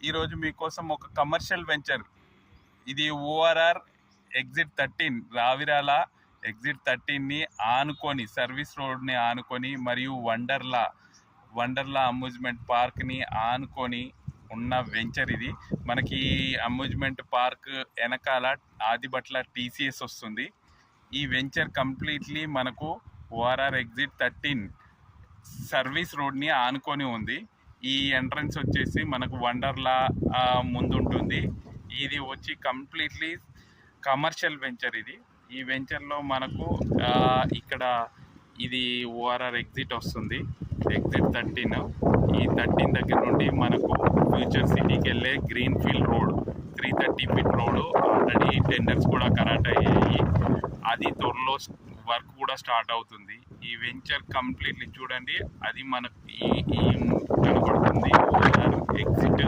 ఈరోజు మీకోసం ఒక కమర్షియల్ వెంచర్, ఇది ఓఆర్ఆర్ ఎగ్జిట్ 13 రావిరాల ఎగ్జిట్ 13ని ఆనుకొని, సర్వీస్ రోడ్ని ఆనుకొని మరియు వండర్లా అమ్యూజ్మెంట్ పార్క్ని ఆనుకొని ఉన్న వెంచర్ ఇది. మనకి అమ్యూజ్మెంట్ పార్క్ వెనకాల ఆదిబట్ల టీసీఎస్ వస్తుంది. ఈ వెంచర్ కంప్లీట్లీ మనకు ఓఆర్ఆర్ ఎగ్జిట్ 13 సర్వీస్ రోడ్ని ఆనుకొని ఉంది. ఈ ఎంట్రన్స్ వచ్చేసి మనకు వండర్లా ముందు ఉంటుంది. ఇది వచ్చి కంప్లీట్లీ కమర్షియల్ వెంచర్ ఇది. ఈ వెంచర్లో మనకు ఇక్కడ ఇది ఓఆర్ఆర్ ఎగ్జిట్ వస్తుంది, ఎగ్జిట్ 13. ఈ 13 దగ్గర నుండి మనకు ఫ్యూచర్ సిటీకి వెళ్ళే green field road 330 feet road already tenders కూడా కరాట్ అయ్యాయి. అది త్వరలో వర్క్ కూడా స్టార్ట్ అవుతుంది. ఈ వెంచర్ కంప్లీట్లీ చూడండి, అది మనకు ఈ కనబడుతుంది ఓఆర్ఆర్ ఎగ్జిట్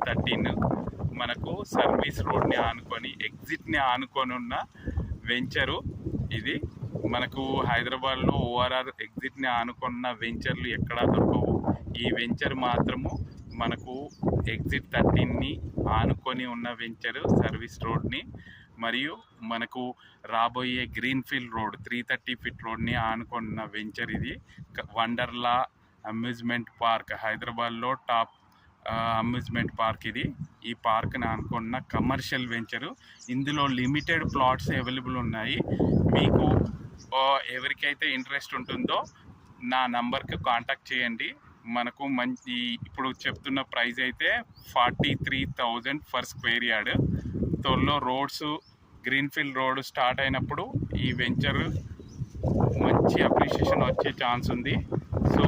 13 మనకు సర్వీస్ రోడ్ని ఆనుకొని, ఎగ్జిట్ని ఆనుకొని ఉన్న వెంచరు ఇది. మనకు హైదరాబాద్లో ఓఆర్ఆర్ ఎగ్జిట్ని ఆనుకున్న వెంచర్లు ఎక్కడా దొరకవు. ఈ వెంచర్ మాత్రము మనకు ఎగ్జిట్ 13ని ఆనుకొని ఉన్న వెంచరు, సర్వీస్ రోడ్ని మరియు మనకు రాబోయే గ్రీన్ ఫీల్డ్ రోడ్ 330 ఫీట్ రోడ్ని ఆనుకున్న వెంచర్ ఇది. వండర్లా అమ్యూజ్మెంట్ పార్క్, హైదరాబాద్లో టాప్ అమ్యూజ్మెంట్ పార్క్ ఇది. ఈ పార్క్ని ఆనుకున్న కమర్షియల్ వెంచరు. ఇందులో లిమిటెడ్ ప్లాట్స్ అవైలబుల్ ఉన్నాయి. మీకు ఎవరికైతే ఇంట్రెస్ట్ ఉంటుందో నా నంబర్కి కాంటాక్ట్ చేయండి. మనకు మంచి, ఇప్పుడు చెప్తున్న ప్రైస్ అయితే 43,000 ఫర్ స్క్వేర్ యార్డ్. త్వరలో రోడ్స్, గ్రీన్ఫీల్డ్ రోడ్ స్టార్ట్ అయినప్పుడు ఈ వెంచర్ మంచి అప్రిషియేషన్ వచ్చే ఛాన్స్ ఉంది. సో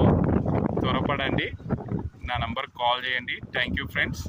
త్వరపడండి, నా నంబర్కి కాల్ చేయండి. Thank you friends.